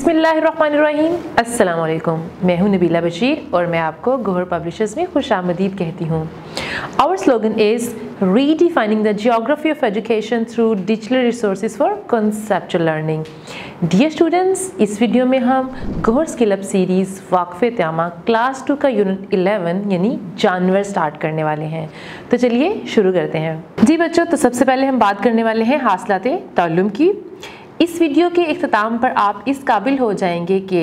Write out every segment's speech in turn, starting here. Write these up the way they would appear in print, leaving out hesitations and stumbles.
बिस्मिल्लाहिर्रहमानिर्रहीम, अस्सलाम वालेकुम। मैं हूं नबीला बशीर और मैं आपको गोहर पब्लिशर्स में खुशामदीद कहती हूं। Our slogan is redefining the geography of education through digital resources for conceptual learning. Dear students, इस वीडियो में हम गोहर स्किल अप सीरीज़ वाक़फ़े त्यामा क्लास 2 का यूनिट 11 यानी जानवर स्टार्ट करने वाले हैं। तो चलिए शुरू करते हैं। जी बच्चों, तो सबसे पहले हम बात करने वाले हैं हासिलाते ताल्लुम की। इस वीडियो के इख्तिताम पर आप इस काबिल हो जाएंगे कि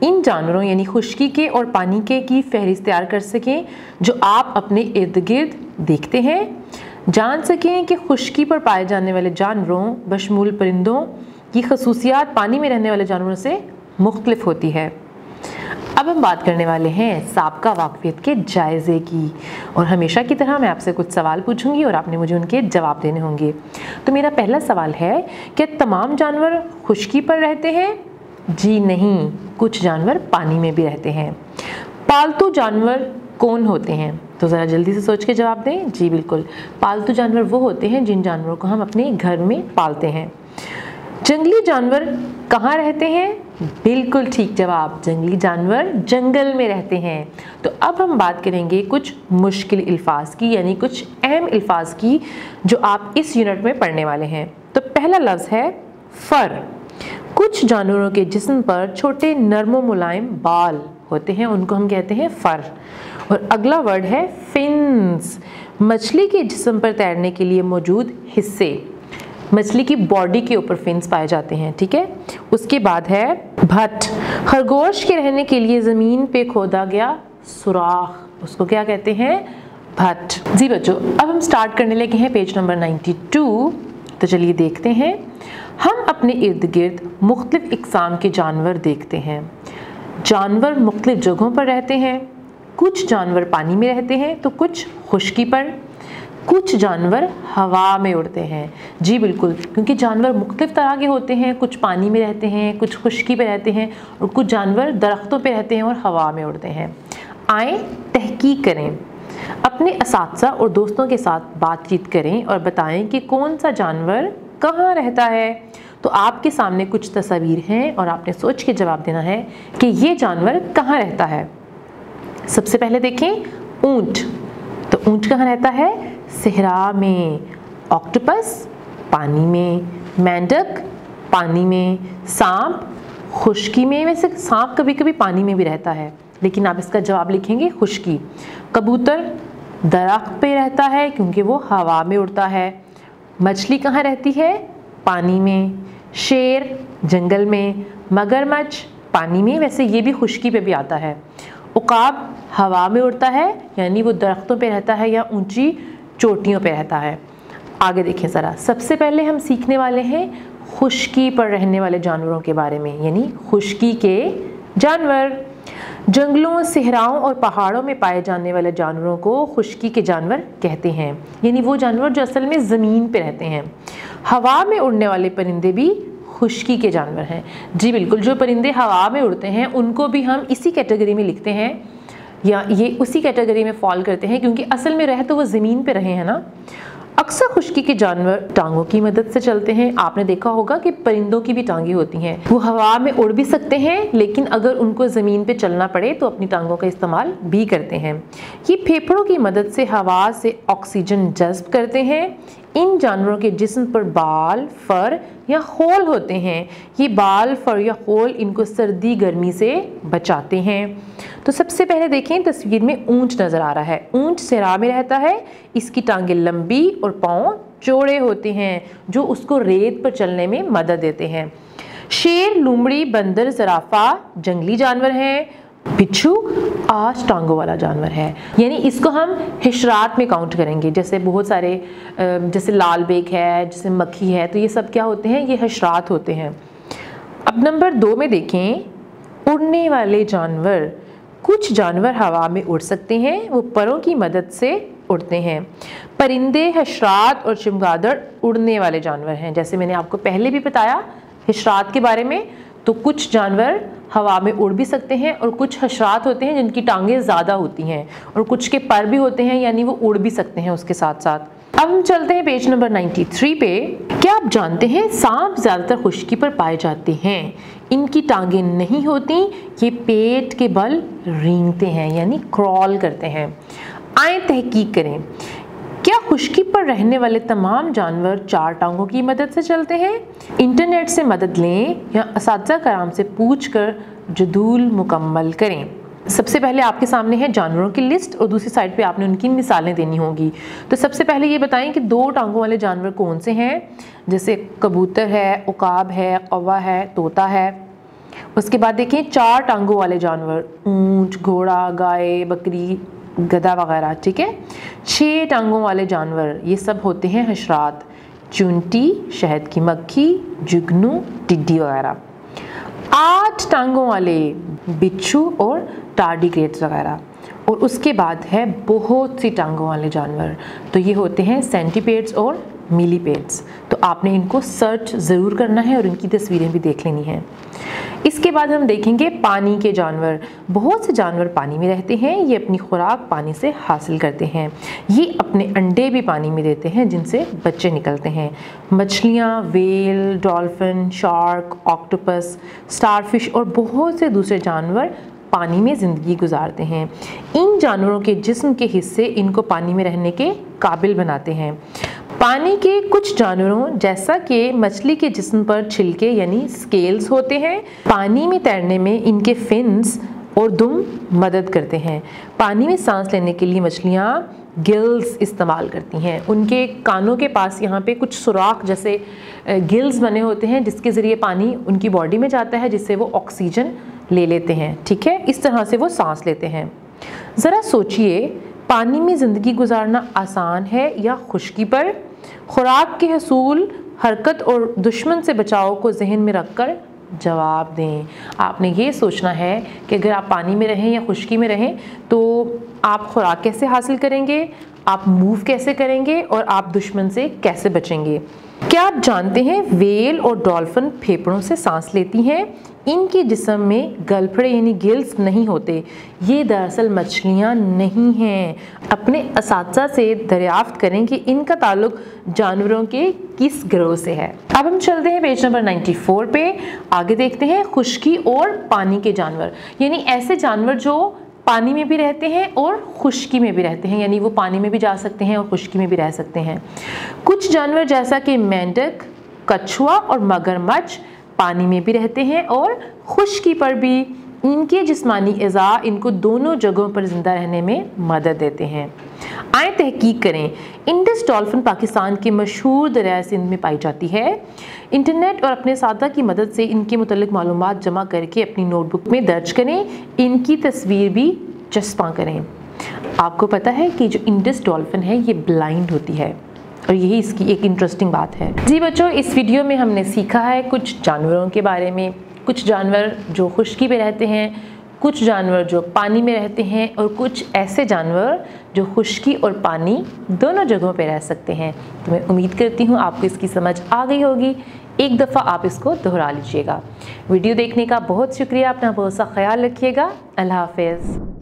इन जानवरों यानी खुश्की के और पानी के की फहरिस्त तैयार कर सकें जो आप अपने इर्द गिर्द देखते हैं, जान सकें कि खुश्की पर पाए जाने वाले जानवरों बशमूल परिंदों की खसूसियात पानी में रहने वाले जानवरों से मुख्तलिफ होती है। अब हम बात करने वाले हैं साबका वाक़फ़ियत के जायज़े की, और हमेशा की तरह मैं आपसे कुछ सवाल पूछूंगी और आपने मुझे उनके जवाब देने होंगे। तो मेरा पहला सवाल है, क्या तमाम जानवर खुश्की पर रहते हैं? जी नहीं, कुछ जानवर पानी में भी रहते हैं। पालतू जानवर कौन होते हैं? तो ज़रा जल्दी से सोच के जवाब दें। जी बिल्कुल, पालतू जानवर वो होते हैं जिन जानवरों को हम अपने घर में पालते हैं। जंगली जानवर कहाँ रहते हैं? बिल्कुल ठीक जवाब, जंगली जानवर जंगल में रहते हैं। तो अब हम बात करेंगे कुछ मुश्किल अल्फाज की, यानी कुछ अहम अल्फाज की जो आप इस यूनिट में पढ़ने वाले हैं। तो पहला लफ्ज़ है फर। कुछ जानवरों के जिस्म पर छोटे नर्म मुलायम बाल होते हैं, उनको हम कहते हैं फर। और अगला वर्ड है फिन्स। मछली के जिस्म पर तैरने के लिए मौजूद हिस्से, मछली की बॉडी के ऊपर फिन्स पाए जाते हैं, ठीक है। उसके बाद है भट्ट। खरगोश के रहने के लिए ज़मीन पे खोदा गया सुराख, उसको क्या कहते हैं? भट्ट। जी बच्चों, अब हम स्टार्ट करने लगे हैं पेज नंबर 92। तो चलिए देखते हैं। हम अपने इर्द गिर्द मुख्तलिफ इक़साम के जानवर देखते हैं। जानवर मुख्तलिफ जगहों पर रहते हैं। कुछ जानवर पानी में रहते हैं तो कुछ खुश्की पर। कुछ जानवर हवा में उड़ते हैं। जी बिल्कुल, क्योंकि जानवर मुख्तलिफ तरह के होते हैं, कुछ पानी में रहते हैं, कुछ खुश्की पे रहते हैं, और कुछ जानवर दरख्तों पे रहते हैं और हवा में उड़ते हैं। आए तहकीक करें, अपने असातिज़ा और दोस्तों के साथ बातचीत करें और बताएं कि कौन सा जानवर कहाँ रहता है। तो आपके सामने कुछ तस्वीर हैं और आपने सोच के जवाब देना है कि ये जानवर कहाँ रहता है। सबसे पहले देखें ऊँट। तो ऊँट कहाँ रहता है? सहरा में। ऑक्टोपस पानी में। मेंढक पानी में। सांप खुश्की में। वैसे सांप कभी कभी पानी में भी रहता है, लेकिन आप इसका जवाब लिखेंगे खुश्की। कबूतर दरख्त पे रहता है क्योंकि वो हवा में उड़ता है। मछली कहाँ रहती है? पानी में। शेर जंगल में। मगरमच्छ पानी में, वैसे ये भी खुश्की पे भी आता है। उकाब हवा में उड़ता है, यानी वो दरख्तों पे रहता है या ऊंची चोटियों पे रहता है। आगे देखें ज़रा। सबसे पहले हम सीखने वाले हैं खुश्की पर रहने वाले जानवरों के बारे में, यानी खुश्की के जानवर। जंगलों, सहराओं और पहाड़ों में पाए जाने वाले जानवरों को खुश्की के जानवर कहते हैं, यानी वो जानवर जो असल में ज़मीन पे रहते हैं। हवा में उड़ने वाले परिंदे भी खुश्की के जानवर हैं। जी बिल्कुल, जो परिंदे हवा में उड़ते हैं उनको भी हम इसी कैटेगरी में लिखते हैं, या ये उसी कैटेगरी में फॉल करते हैं, क्योंकि असल में रह तो वो ज़मीन पे रहे हैं ना। अक्सर खुश्की के जानवर टांगों की मदद से चलते हैं। आपने देखा होगा कि परिंदों की भी टांगें होती हैं, वो हवा में उड़ भी सकते हैं, लेकिन अगर उनको ज़मीन पे चलना पड़े तो अपनी टांगों का इस्तेमाल भी करते हैं। ये फेफड़ों की मदद से हवा से ऑक्सीजन जज्ब करते हैं। इन जानवरों के जिस्म पर बाल, फर या खोल होते हैं। ये बाल, फर या खोल इनको सर्दी गर्मी से बचाते हैं। तो सबसे पहले देखें, तस्वीर में ऊंट नज़र आ रहा है। ऊंट सहरा में रहता है। इसकी टांगें लंबी और पाँव चौड़े होते हैं जो उसको रेत पर चलने में मदद देते हैं। शेर, लोमड़ी, बंदर, ज़राफ़ा जंगली जानवर हैं। बिच्छू 8 टांगों वाला जानवर है, यानी इसको हम हिशरात में काउंट करेंगे। जैसे बहुत सारे जैसे लाल बेग है, जैसे मक्खी है, तो ये सब क्या होते हैं? ये हिशरात होते हैं। अब नंबर 2 में देखें उड़ने वाले जानवर। कुछ जानवर हवा में उड़ सकते हैं, वो परों की मदद से उड़ते हैं। परिंदे, हशरात और चमगादड़ उड़ने वाले जानवर हैं। जैसे मैंने आपको पहले भी बताया हिशरात के बारे में, तो कुछ जानवर हवा में उड़ भी सकते हैं और कुछ हशरात होते हैं जिनकी टांगें ज़्यादा होती हैं और कुछ के पर भी होते हैं, यानी वो उड़ भी सकते हैं उसके साथ साथ। अब हम चलते हैं पेज नंबर 93 पे। क्या आप जानते हैं सांप ज़्यादातर खुश्की पर पाए जाते हैं। इनकी टांगें नहीं होती, ये पेट के बल रेंगते हैं यानी क्रॉल करते हैं। आए तहकीक करें, क्या खुश्की पर रहने वाले तमाम जानवर 4 टांगों की मदद से चलते हैं। इंटरनेट से मदद लें या असातिज़ा कराम से पूछ कर जदूल मुकम्मल करें। सबसे पहले आपके सामने है जानवरों की लिस्ट और दूसरी साइड पे आपने उनकी मिसालें देनी होंगी। तो सबसे पहले ये बताएं कि 2 टांगों वाले जानवर कौन से हैं। जैसे कबूतर है, उकाब है, कौवा है, तोता है। उसके बाद देखें 4 टांगों वाले जानवर, ऊंट, घोड़ा, गाय, बकरी, गधा वगैरह, ठीक है। 6 टांगों वाले जानवर ये सब होते हैं हशरात, चुंटी, शहद की मक्खी, जुगनू, टिड्डी वगैरह। 8 टांगों वाले बिच्छू और टार्डिग्रेड्स वगैरह। और उसके बाद है बहुत सी टांगों वाले जानवर, तो ये होते हैं सेंटीपेड्स और मिलीपेड्स। तो आपने इनको सर्च ज़रूर करना है और इनकी तस्वीरें भी देख लेनी हैं। इसके बाद हम देखेंगे पानी के जानवर। बहुत से जानवर पानी में रहते हैं, ये अपनी खुराक पानी से हासिल करते हैं। ये अपने अंडे भी पानी में देते हैं जिनसे बच्चे निकलते हैं। मछलियाँ, well, dolphin, shark, octopus, starfish और बहुत से दूसरे जानवर पानी में ज़िंदगी गुजारते हैं। इन जानवरों के जिस्म के हिस्से इनको पानी में रहने के काबिल बनाते हैं। पानी के कुछ जानवरों जैसा कि मछली के जिस्म पर छिलके यानी स्केल्स होते हैं। पानी में तैरने में इनके फिन्स और दुम मदद करते हैं। पानी में सांस लेने के लिए मछलियाँ गिल्स इस्तेमाल करती हैं। उनके कानों के पास यहाँ पे कुछ सुराख जैसे गिल्स बने होते हैं जिसके ज़रिए पानी उनकी बॉडी में जाता है, जिससे वो ऑक्सीजन ले लेते हैं, ठीक है। इस तरह से वो सांस लेते हैं। ज़रा सोचिए, पानी में ज़िंदगी गुजारना आसान है या खुश्की पर। खुराक के हसूल, हरकत और दुश्मन से बचाव को जहन में रखकर जवाब दें। आपने ये सोचना है कि अगर आप पानी में रहें या खुश्की में रहें तो आप खुराक कैसे हासिल करेंगे, आप मूव कैसे करेंगे और आप दुश्मन से कैसे बचेंगे। क्या आप जानते हैं वेल और डॉल्फिन फेफड़ों से सांस लेती हैं। इनके जिस्म में गलफड़े यानी गिल्स नहीं होते। ये दरअसल मछलियाँ नहीं हैं। अपने असातिज़ा से दरियाफ्त करें कि इनका ताल्लुक जानवरों के किस ग्रोह से है। अब हम चलते हैं पेज नंबर 94 पे। आगे देखते हैं खुश्की और पानी के जानवर, यानी ऐसे जानवर जो पानी में भी रहते हैं और खुश्की में भी रहते हैं, यानी वो पानी में भी जा सकते हैं और खुश्की में भी रह सकते हैं। कुछ जानवर जैसा कि मेंढक, कछुआ और मगरमच्छ पानी में भी रहते हैं और खुश्की पर भी। इनके जिस्मानी एज़ा इनको दोनों जगहों पर ज़िंदा रहने में मदद देते हैं। आए तहकीक करें, इंडस डॉल्फिन पाकिस्तान के मशहूर दरिया सिंध में पाई जाती है। इंटरनेट और अपने साथा की मदद से इनके मुतल्लिक मालूमात जमा करके अपनी नोटबुक में दर्ज करें। इनकी तस्वीर भी चस्पा करें। आपको पता है कि जो इंडस डॉल्फिन है ये ब्लाइंड होती है और यही इसकी एक इंटरेस्टिंग बात है। जी बच्चों, इस वीडियो में हमने सीखा है कुछ जानवरों के बारे में। कुछ जानवर जो खुश्की में रहते हैं, कुछ जानवर जो पानी में रहते हैं और कुछ ऐसे जानवर जो खुश्की और पानी दोनों जगहों पे रह सकते हैं। तो मैं उम्मीद करती हूँ आपको इसकी समझ आ गई होगी। एक दफ़ा आप इसको दोहरा लीजिएगा। वीडियो देखने का बहुत शुक्रिया। अपना बहुत सा ख्याल रखिएगा। अल्लाह हाफ़िज़।